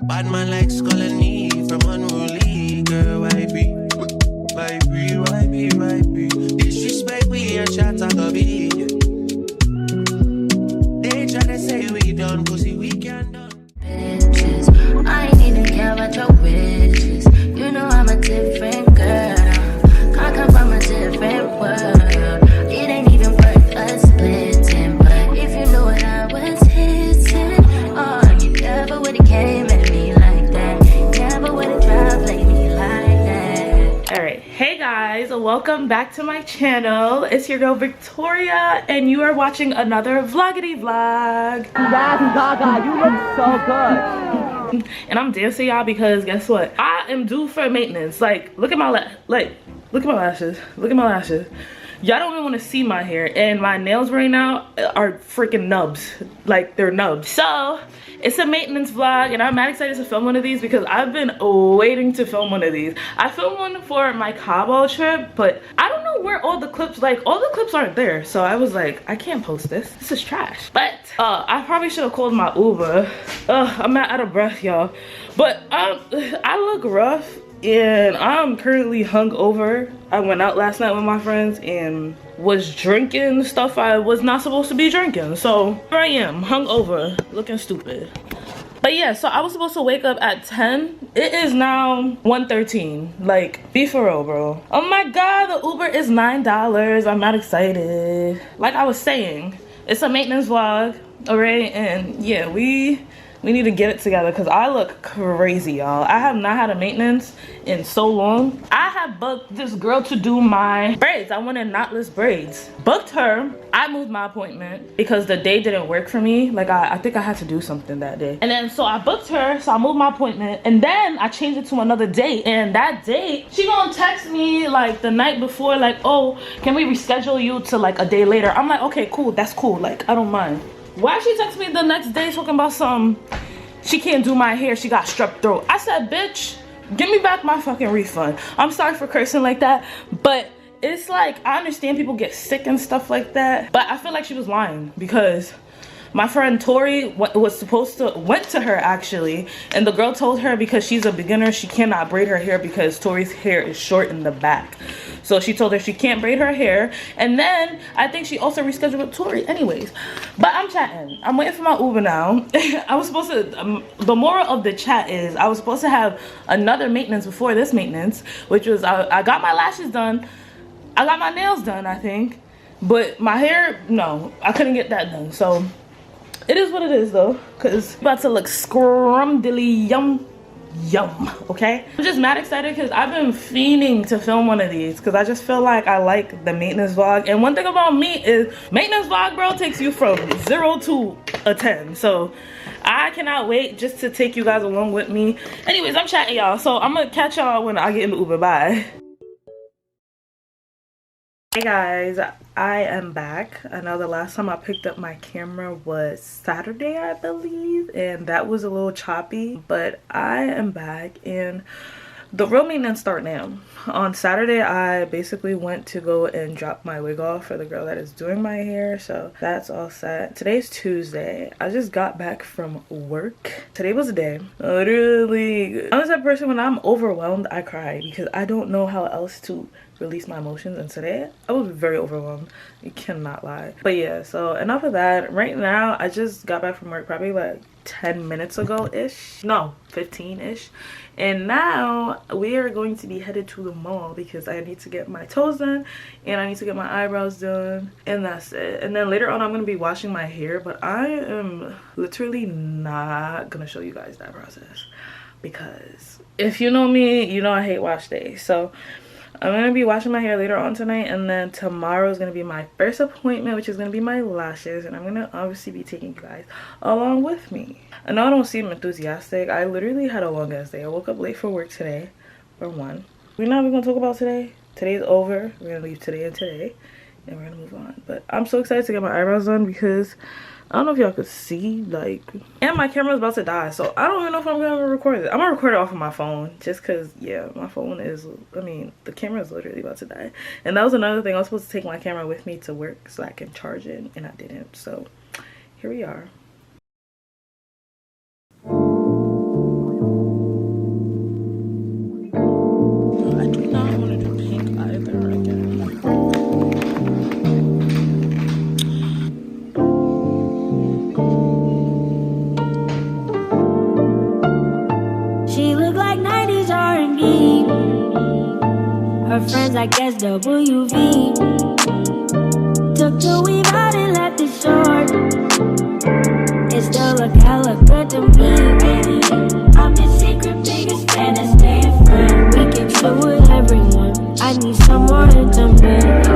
Bad man like calling me from unruly girl. Why be? Disrespect we and shot a go be. They try to say we done, pussy we can done. Bitches, I ain't even care about your wishes. You know I'm a different girl. I come from a different world. It ain't even worth us splitting. But if you knew what I was hitting, oh, you never would've came at me like that. Never would've tried to play me like that. Alright, hey guys, welcome back to my channel. It's your girl Victoria, and you are watching another vloggity vlog. Yes, Gaga, you look so good. And I'm dancing, y'all, because guess what? I am due for maintenance. Like, look at my look at my lashes. Look at my lashes. Y'all don't even want to see my hair, and my nails right now are freaking nubs. Like, they're nubs. So it's a maintenance vlog, and I'm mad excited to film one of these because I've been waiting to film one of these. I filmed one for my Cabo trip, but I don't know where all the clips, like, all the clips aren't there. So I was like, I can't post this. This is trash. But I probably should have called my Uber. I'm out of breath, y'all. But I look rough. And I'm currently hungover. I went out last night with my friends and was drinking stuff I was not supposed to be drinking. So here I am, hungover, looking stupid. But yeah, so I was supposed to wake up at 10. It is now 1:13. Like, be for real, bro. Oh my God, the Uber is $9. I'm not excited. Like I was saying, it's a maintenance vlog, alright? And yeah, we need to get it together because I look crazy, y'all. I have not had a maintenance in so long. I have booked this girl to do my braids. I wanted knotless braids. Booked her. I moved my appointment because the day didn't work for me. Like, I think I had to do something that day. And then, so I booked her, so I moved my appointment. And then I changed it to another date. And that date, she gonna text me like the night before, like, oh, can we reschedule you to like a day later? I'm like, okay, cool, that's cool. Like, I don't mind. Why she text me the next day talking about she can't do my hair, she got strep throat? I said, bitch, give me back my fucking refund. I'm sorry for cursing like that, but it's like, I understand people get sick and stuff like that, but I feel like she was lying because my friend Tori went to her actually, and the girl told her because she's a beginner, she cannot braid her hair because Tori's hair is short in the back. So she told her she can't braid her hair, and then I think she also rescheduled with Tori anyways. But I'm chatting. I'm waiting for my Uber now. I was supposed to, the moral of the chat is I was supposed to have another maintenance before this maintenance, which was, I got my lashes done. I got my nails done, I think. But my hair, no, I couldn't get that done. So it is what it is though, because about to look scrumdiddly yum, okay? I'm just mad excited because I've been fiending to film one of these because I just feel like I like the maintenance vlog. And one thing about me is maintenance vlog, bro, takes you from 0 to a 10. So I cannot wait just to take you guys along with me. Anyways, I'm chatting y'all, so I'm gonna catch y'all when I get in the Uber. Bye. Hey guys, I am back. I know the last time I picked up my camera was Saturday, I believe, and that was a little choppy, but I am back and the real maintenance start now. On Saturday, I basically went to go and drop my wig off for the girl that is doing my hair, so that's all set. Today's Tuesday. I just got back from work. Today was a day. Literally, I'm the type of person when I'm overwhelmed, I cry because I don't know how else to release my emotions, and today I was very overwhelmed. You cannot lie. But yeah, so enough of that. Right now, I just got back from work probably like 10 minutes ago-ish. No, 15-ish. And now we are going to be headed to the mall because I need to get my toes done and I need to get my eyebrows done, and that's it. And then later on I'm going to be washing my hair, but I am literally not going to show you guys that process because if you know me, you know I hate wash days. So I'm going to be washing my hair later on tonight, and then tomorrow is going to be my first appointment, which is going to be my lashes, and I'm going to obviously be taking you guys along with me. I know I don't seem enthusiastic. I literally had a long ass day. I woke up late for work today, for one. We're not even going to talk about today. Today's over. We're going to leave today and today, and we're going to move on. But I'm so excited to get my eyebrows done because I don't know if y'all could see, like, and my camera's about to die, so I don't even know if I'm gonna record it. I'm gonna record it off of my phone just because, yeah, my phone is, I mean, the camera is literally about to die. And that was another thing. I was supposed to take my camera with me to work so I can charge it, and I didn't. So here we are. Her friends, I guess WV. Took the weave out and left it short. It still look hella good to me, baby. I'm the secret biggest fan and staying friend. We can chill with everyone. I need someone intimate.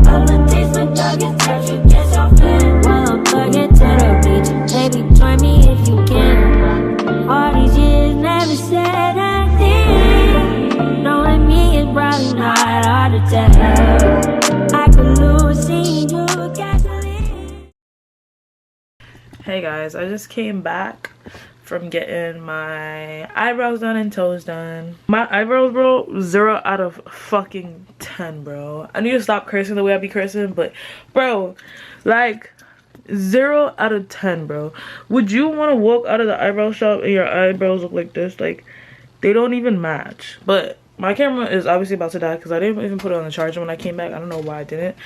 I'ma taste my dog and touch you, get so flat. While I'm bugging to the beach, baby, join me if you can. All these years, never said a thing. Knowing me is probably not hard to tell. I could lose seeing you gasoline. Hey guys, I just came back from getting my eyebrows done and toes done. My eyebrows, bro, 0 out of fucking 10, bro. I need to stop cursing the way I be cursing, but bro, like 0 out of 10, bro. Would you want to walk out of the eyebrow shop and your eyebrows look like this? Like, they don't even match. But my camera is obviously about to die because I didn't even put it on the charger when I came back. I don't know why I didn't.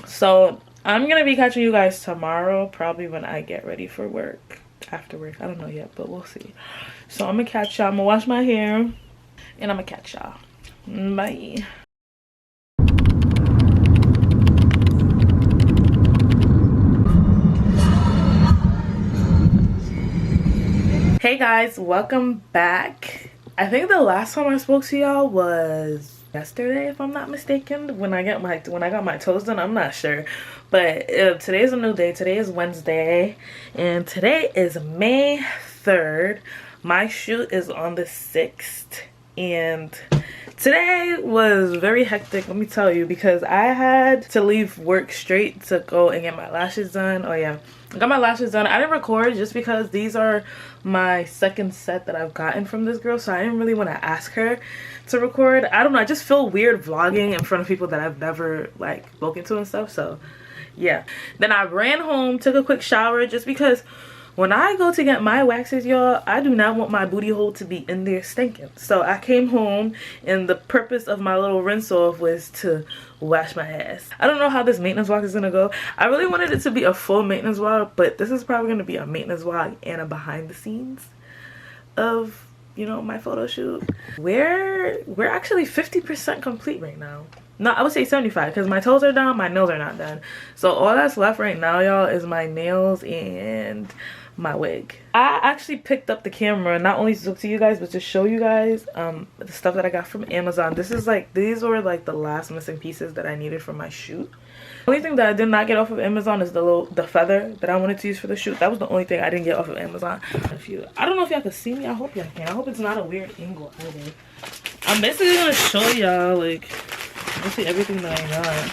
So I'm gonna be catching you guys tomorrow, probably when I get ready for work. After work, I don't know yet, but we'll see. So I'm gonna catch y'all. I'm gonna wash my hair and I'm gonna catch y'all. Bye. Hey guys, welcome back. I think the last time I spoke to y'all was yesterday, if I'm not mistaken, when I got my toes done. I'm not sure, but today's a new day. Today is Wednesday and today is May 3rd. My shoot is on the 6th and today was very hectic, let me tell you, because I had to leave work straight to go and get my lashes done. Oh yeah, I got my lashes done. I didn't record just because these are my second set that I've gotten from this girl, so I didn't really want to ask her to record. I don't know, I just feel weird vlogging in front of people that I've never like spoken to and stuff. So yeah, then I ran home, took a quick shower, just because when I go to get my waxes, y'all, I do not want my booty hole to be in there stinking. So I came home and the purpose of my little rinse off was to wash my ass. I don't know how this maintenance vlog is gonna go. I really wanted it to be a full maintenance vlog, but this is probably gonna be a maintenance vlog and a behind the scenes of, you know, my photo shoot. We're actually 50% complete right now. No, I would say 75 because my toes are done, my nails are not done. So all that's left right now, y'all, is my nails and my wig. I actually picked up the camera not only to talk to you guys but to show you guys the stuff that I got from Amazon. This is like, these were like the last missing pieces that I needed for my shoot. The only thing that I did not get off of Amazon is the feather that I wanted to use for the shoot. That was the only thing I didn't get off of Amazon. I don't know if y'all can see me. I hope y'all can. I hope it's not a weird angle either. I'm basically gonna show y'all like basically everything that I got.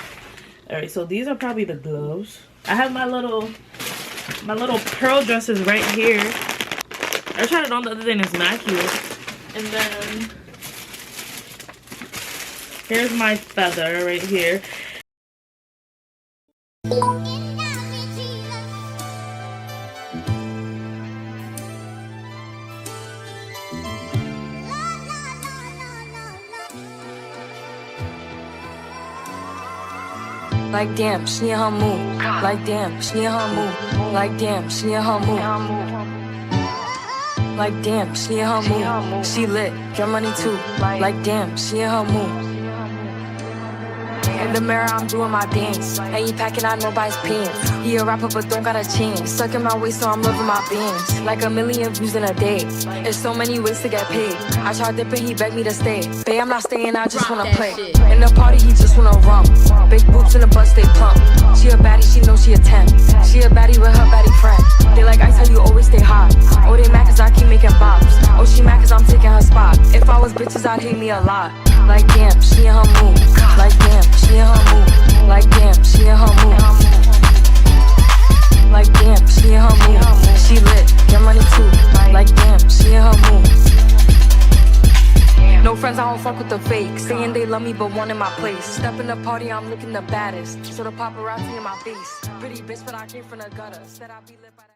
Alright, so these are probably the gloves. I have my little pearl dresses right here. I tried it on the other day and it's not cute. And then here's my feather right here. Like damn, she in her mood. Like damn, she in her mood. Like damn, she in her mood. Like damn, she in her mood. She lit, get money too. Like damn, she in her mood. In the mirror, I'm doing my dance. And he packing out nobody's pants. He a rapper, but don't got a chance. Stuck in my waist, so I'm loving my bands. Like 1 million views in a day. There's so many ways to get paid. I tried dipping, he begged me to stay. Babe, I'm not staying, I just wanna play. In the party, he just wanna rum. Big boobs in the butt, stay plump. She a baddie, she knows she a 10. She a baddie with her baddie friend. They like I tell you, always stay hot. Oh, they mad cause I keep making bops. Oh, she mad cause I'm taking her spot. If I was bitches, I'd hate me a lot. Like damn, she in her mood. Like damn, she in her mood. Like damn, she in her mood. Like damn, she in her mood. She lit, get money too. Like damn, she in her mood. No friends, I don't fuck with the fake. Saying they love me, but one in my place. Step in the party, I'm looking the baddest. So the paparazzi in my face. Pretty bitch, but I came from the gutter. Said I'd be lit by that.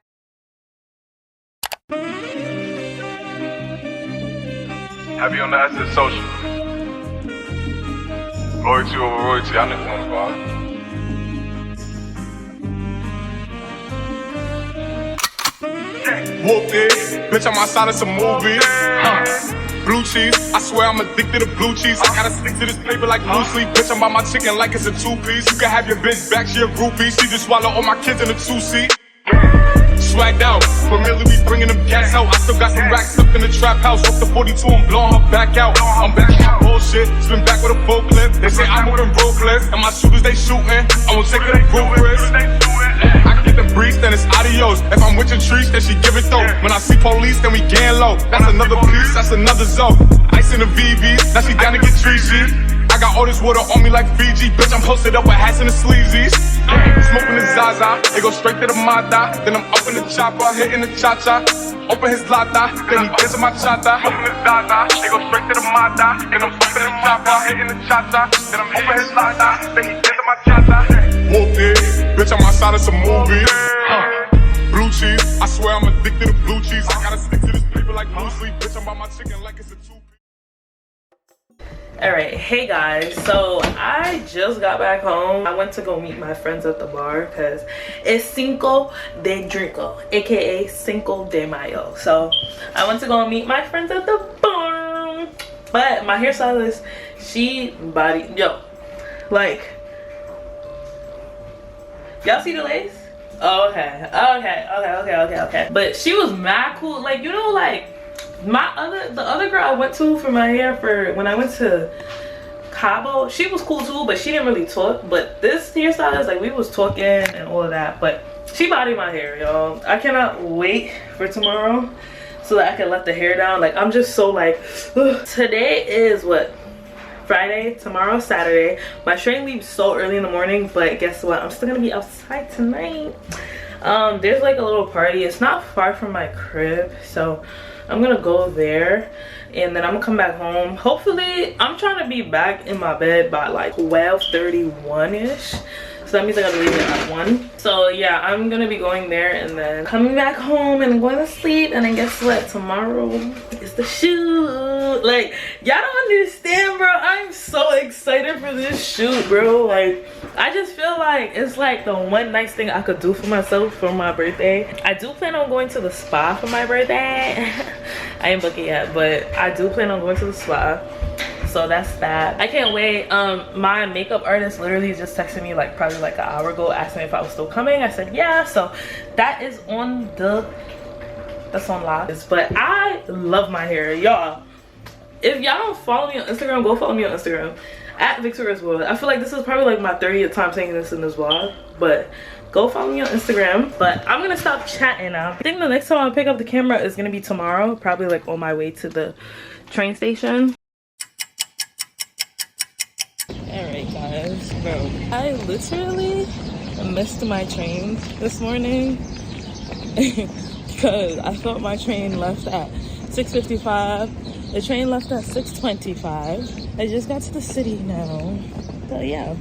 Happy on the asset social. Loyalty over royalty, I know one about. Whoop it, bitch, I'm outside of some movies. blue cheese. I swear I'm addicted to blue cheese. I gotta stick to this paper like blue sleep. Bitch, I'm by my chicken like it's a two-piece. You can have your bitch back, she a groupie. She just swallow all my kids in a two-seat. Swagged out, familiar, we bringing them cats out. I still got some racks up in the trap house. Off the 42, I'm blowing her back out. I'm back on bullshit, spin back with a full clip. They say I'm moving ruthless, and my shooters they shooting. I won't take it to group risk. I can get the breeze, then it's adios. If I'm with your trees, then she give it though. When I see police, then we gang low. That's another piece, that's another zone. Ice in the VVs, now she down to get treachy. I got all this water on me like Fiji. Bitch, I'm posted up with hats and the sleazies. Smoking the Zaza, it go straight to the Mata. Then I'm up in the chopper, hitting the cha-cha. Open his lata, then he gets my chata. Smoking the Zaza, it go straight to the Mata. Then I'm up in the chopper, hitting the cha-cha. Then I'm open his lata, then he gets my chata. Whooped it, bitch, I'm outside of some movies. Blue cheese, I swear I'm addicted to blue cheese. I gotta stick to this paper like blue sleep. Bitch, I'm by my chicken like it's a two-piece. Alright, hey guys, so I just got back home. I went to go meet my friends at the bar because it's Cinco de Drinko, aka Cinco de Mayo. So I went to go meet my friends at the bar. But my hairstylist, she body, yo, like, y'all see the lace? Oh, okay. But she was mad cool, like, you know, like, the other girl I went to for my hair for when I went to Cabo, she was cool too, but she didn't really talk. But this hairstylist, like, we was talking and all of that, but she bodied my hair, y'all. I cannot wait for tomorrow so that I can let the hair down. Like, I'm just so like, ugh. Today is what, Friday, tomorrow Saturday. My train leaves so early in the morning, but guess what, I'm still gonna be outside tonight. There's like a little party. It's not far from my crib, so I'm gonna go there and then I'm gonna come back home. Hopefully, I'm trying to be back in my bed by like 12:31ish. So that means I gotta leave it at 1. So yeah, I'm gonna be going there and then coming back home and going to sleep. And then guess what? Tomorrow is the shoot. Like, y'all don't understand, bro. I'm so excited for this shoot, bro. Like, I just feel like it's like the one nice thing I could do for myself for my birthday. I do plan on going to the spa for my birthday. I ain't booked it yet, but I do plan on going to the spa. So that's that. I can't wait. My makeup artist literally just texted me like probably like an hour ago asking me if I was still coming. I said yeah. So that is on the, that's on live. But I love my hair, y'all. If y'all don't follow me on Instagram, go follow me on Instagram at Victoria's World. I feel like this is probably like my 30th time saying this in this vlog, but go follow me on Instagram. But I'm gonna stop chatting now. I think the next time I pick up the camera is gonna be tomorrow, probably like on my way to the train station. Alright guys, bro, I literally missed my train this morning because I thought my train left at 6:55. The train left at 6:25. I just got to the city now, but yeah.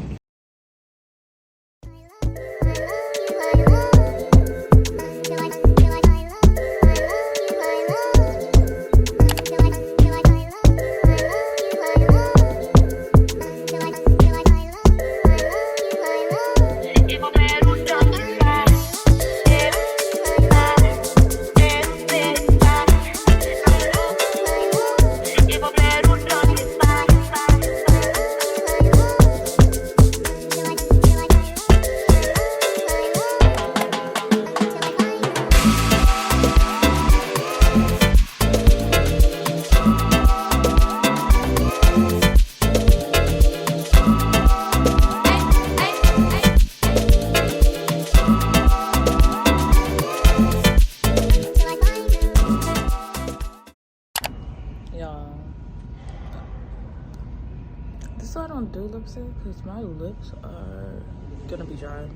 This is why I don't do lipstick, because my lips are gonna be dry.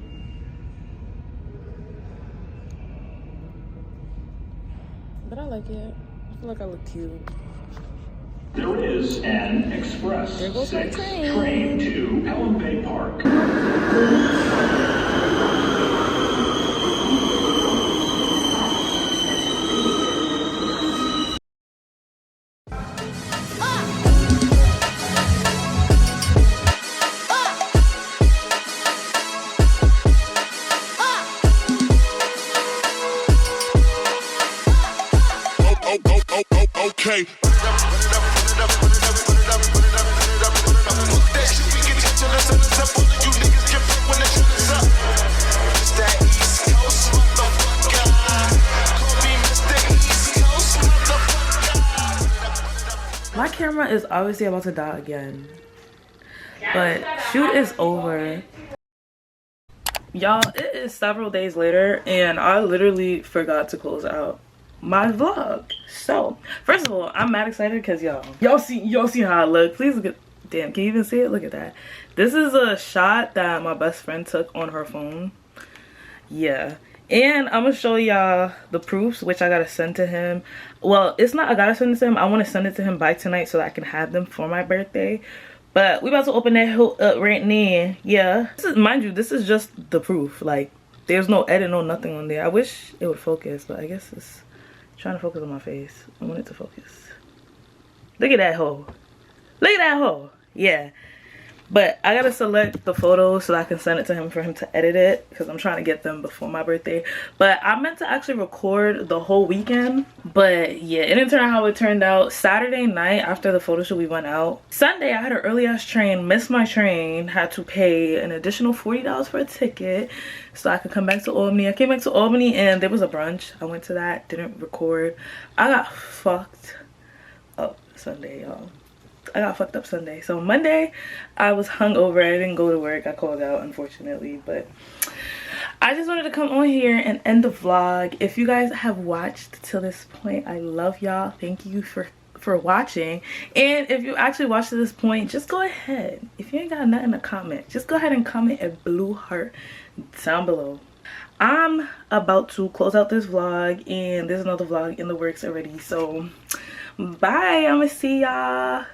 But I like it. I feel like I look cute. There is an express There goes my 6 train. train to Pelham Bay Park. Okay. My camera is obviously about to die again, but shoot is over. Y'all, it is several days later and I literally forgot to close out my vlog. So first of all, I'm mad excited because y'all see how I look. Please look at, damn, can you even see it? Look at that. This is a shot that my best friend took on her phone. Yeah, and I'm gonna show y'all the proofs, which I gotta send to him. Well, it's not I gotta send it to him, I want to send it to him by tonight so that I can have them for my birthday. But we about to open that hoe up right now. Yeah, this is, mind you, this is just the proof. Like, there's no edit, no nothing on there. I wish it would focus, but I guess it's trying to focus on my face. I want it to focus. Look at that hoe. Look at that hoe. Yeah. But I gotta select the photos so that I can send it to him for him to edit it, because I'm trying to get them before my birthday. But I meant to actually record the whole weekend, but yeah, it didn't turn out how it turned out. Saturday night after the photo shoot, we went out. Sunday I had an early ass train, missed my train, had to pay an additional $40 for a ticket so I could come back to Albany. I came back to Albany and there was a brunch. I went to that, didn't record. I got fucked up Sunday, y'all. I got fucked up Sunday. So Monday I was hungover. I didn't go to work. I called out, unfortunately, but I just wanted to come on here and end the vlog. If you guys have watched till this point, I love y'all. Thank you for watching. And if you actually watched to this point, just go ahead, if you ain't got nothing to comment, just go ahead and comment a blue heart down below. I'm about to close out this vlog and there's another vlog in the works already, so bye. I'm gonna see y'all